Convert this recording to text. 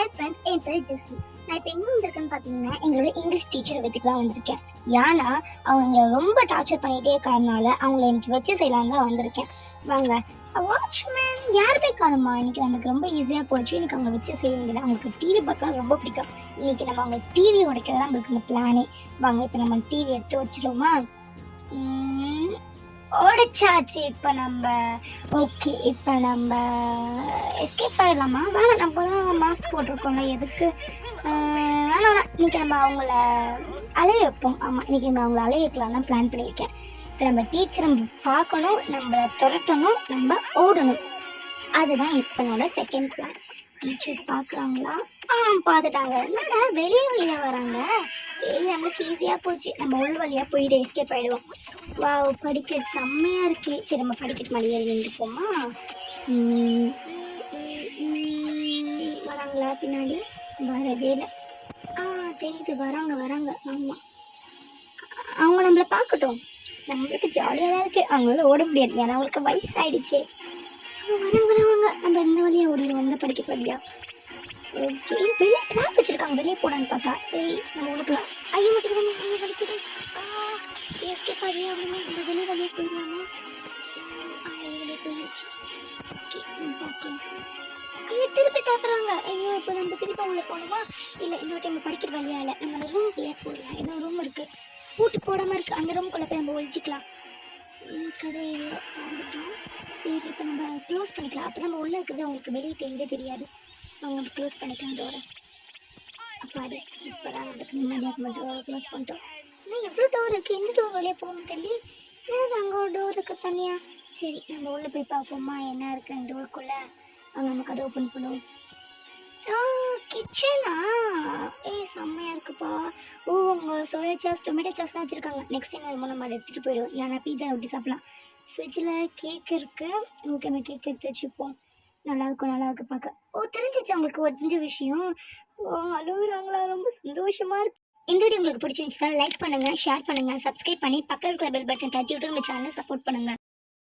Hi friends, என் பேர் ஜெஸ்ஸி. நான் இப்போ எங்கே வந்திருக்கேன்னு பார்த்தீங்கன்னா, எங்களோட இங்கிலீஷ் டீச்சரை வீட்டுக்குலாம் வந்திருக்கேன். ஏன்னா அவங்க ரொம்ப டார்ச்சர் பண்ணிகிட்டே இருக்கிறதுனால அவங்கள எனக்கு வச்சு செய்யலான்னு தான் வந்திருக்கேன். வாங்க. வாட்ச்மேன் யாருமே காணுமா? இன்னைக்கு நமக்கு ரொம்ப ஈஸியாக போச்சு. எனக்கு அவங்களை வச்சு செய்ய வேண்டியது. அவங்களுக்கு டிவி பார்க்கலாம் ரொம்ப பிடிக்கும். இன்னைக்கு நம்ம அவங்க டிவி உடைக்கிறது தான் நம்மளுக்கு இந்த பிளானே. வாங்க, இப்போ நம்ம டிவி எடுத்து வச்சிருவோமா? ஓடிச்சாச்சு. இப்போ நம்ம ஓகே, இப்போ நம்ம எஸ்கேப் ஆகிடலாமா? வேணாம், நம்மளாம் மாஸ்க் போட்டிருக்கோம்ல, எதுக்கு? வேணாம், இன்னைக்கு நம்ம அவங்கள அலைய வைப்போம். ஆமாம், இன்னைக்கு நம்ம அவங்கள அலைய வைக்கலாம் தான் பிளான் பண்ணியிருக்கேன். இப்போ நம்ம டீச்சரை பார்க்கணும், நம்மளை துரட்டணும், நம்ம ஓடணும். அதுதான் இப்போ என்னோட செகண்ட் பிளான். டீச்சர் பார்க்குறாங்களா? பார்த்துட்டாங்க. என்னடா வெளியே வழியாக வராங்க? சரி, நம்மளுக்கு ஈஸியாக போச்சு. நம்ம உள் வழியாக போயிட்டு எஸ்கேப் ஆகிடுவோம். வா, படிக்கட்டு செம்மையாக இருக்கு. சரி, நம்ம படிக்கட்டு மணி ஏறி நின்றுப்போமா? வராங்களா பின்னாடி? வரவே இல்லை. தெரியுது, வராங்க. ஆமாம், அவங்க நம்மளை பார்க்கட்டும். நம்மளுக்கு ஜாலியாக தான் இருக்குது. அவங்களால ஓட முடியாது, ஏன்னா அவங்களுக்கு வயசாயிடுச்சு. வராங்க. நம்ம இந்த வழியாக ஓடிடுவோம், இந்த படிக்கட்டு வழியா. ஓகே, வெளியே ட்ராப் வச்சுருக்காங்க. வெளியே போடான்னு பார்த்தா சரி, நம்ம உடுக்கலாம். ஐயோ மட்டும் ஐயோ வலிக்குது. எஸ்கேப் ஆகி ஆகணுமே. நம்ம வெளியே போயிடலாமா? வெளியே போயிடுச்சு. ஓகே, பார்க்கலாம். ஐயோ, திருப்பி தாக்குறாங்க. ஐயோ, இப்போ நம்ம திருப்பி அவங்கள போகணுமா? இல்லை, இந்த வாட்டி நம்ம படிக்கிற வழியா இல்லை. நம்ம ரூம் வழியாக போடலாம். ஏதோ ரூம் இருக்குது, பூட்டு போடாமல் இருக்குது. அந்த ரூம்குள்ளே போய் நம்ம ஒழிச்சிக்கலாம். கடையில் வந்துட்டோம். சரி, இப்போ நம்ம க்ளோஸ் பண்ணிக்கலாம். அப்போ நம்ம உள்ளே இருக்கிறது அவங்களுக்கு வெளியே தெரியாது. அவங்க க்ளோஸ் பண்ணிக்கலாம் டோரை. அப்பாடி, இப்போ தான் நம்மளுக்கு நிம்மதியாக மட்டும் டோரை க்ளோஸ் பண்ணிட்டோம். ஆனால் எவ்வளோ டோர் இருக்குது? எந்த டோர் வழியாக போகணும் தெரியல. ஏன்னா அங்கே ஒரு டோர் இருக்குது தனியாக. சரி, நம்ம உள்ளே போய் பார்ப்போமா என்ன இருக்குன்னு டோருக்குள்ளே. அவங்க நமக்கு அதை ஓப்பன் பண்ணுவோம். கிச்சனா? செம்மையாக இருக்குப்பா. அவங்க சோயா சாஸ், டொமேட்டோ சாஸ்லாம் வச்சுருக்காங்க. நெக்ஸ்ட் டைம் வரும்போது நம்ம அதை எடுத்துகிட்டு போயிடுவோம். ஏன்னா பீஸா ரொட்டி சாப்பிட்லாம். ஃப்ரிட்ஜில் கேக் இருக்குது. ஓகே, நம்ம கேக் எடுத்து வச்சுப்போம். நல்லாயிருக்கு பார்க்க. தெரிஞ்சிச்சு அவங்களுக்கு ஒரு தெரிஞ்ச விஷயம். அழுகுறாங்களா? ரொம்ப சந்தோஷமாக இருக்கு. இந்த வீடியோ உங்களுக்கு பிடிச்சிருந்துச்சுன்னா லைக் பண்ணுங்கள், ஷேர் பண்ணுங்கள், சப்ஸ்கிரைப் பண்ணி பக்கத்தில் இருக்கிற பெல் பட்டன் தட்டி விட்டு நம்ம சேனலை சப்போர்ட் பண்ணுங்கள்.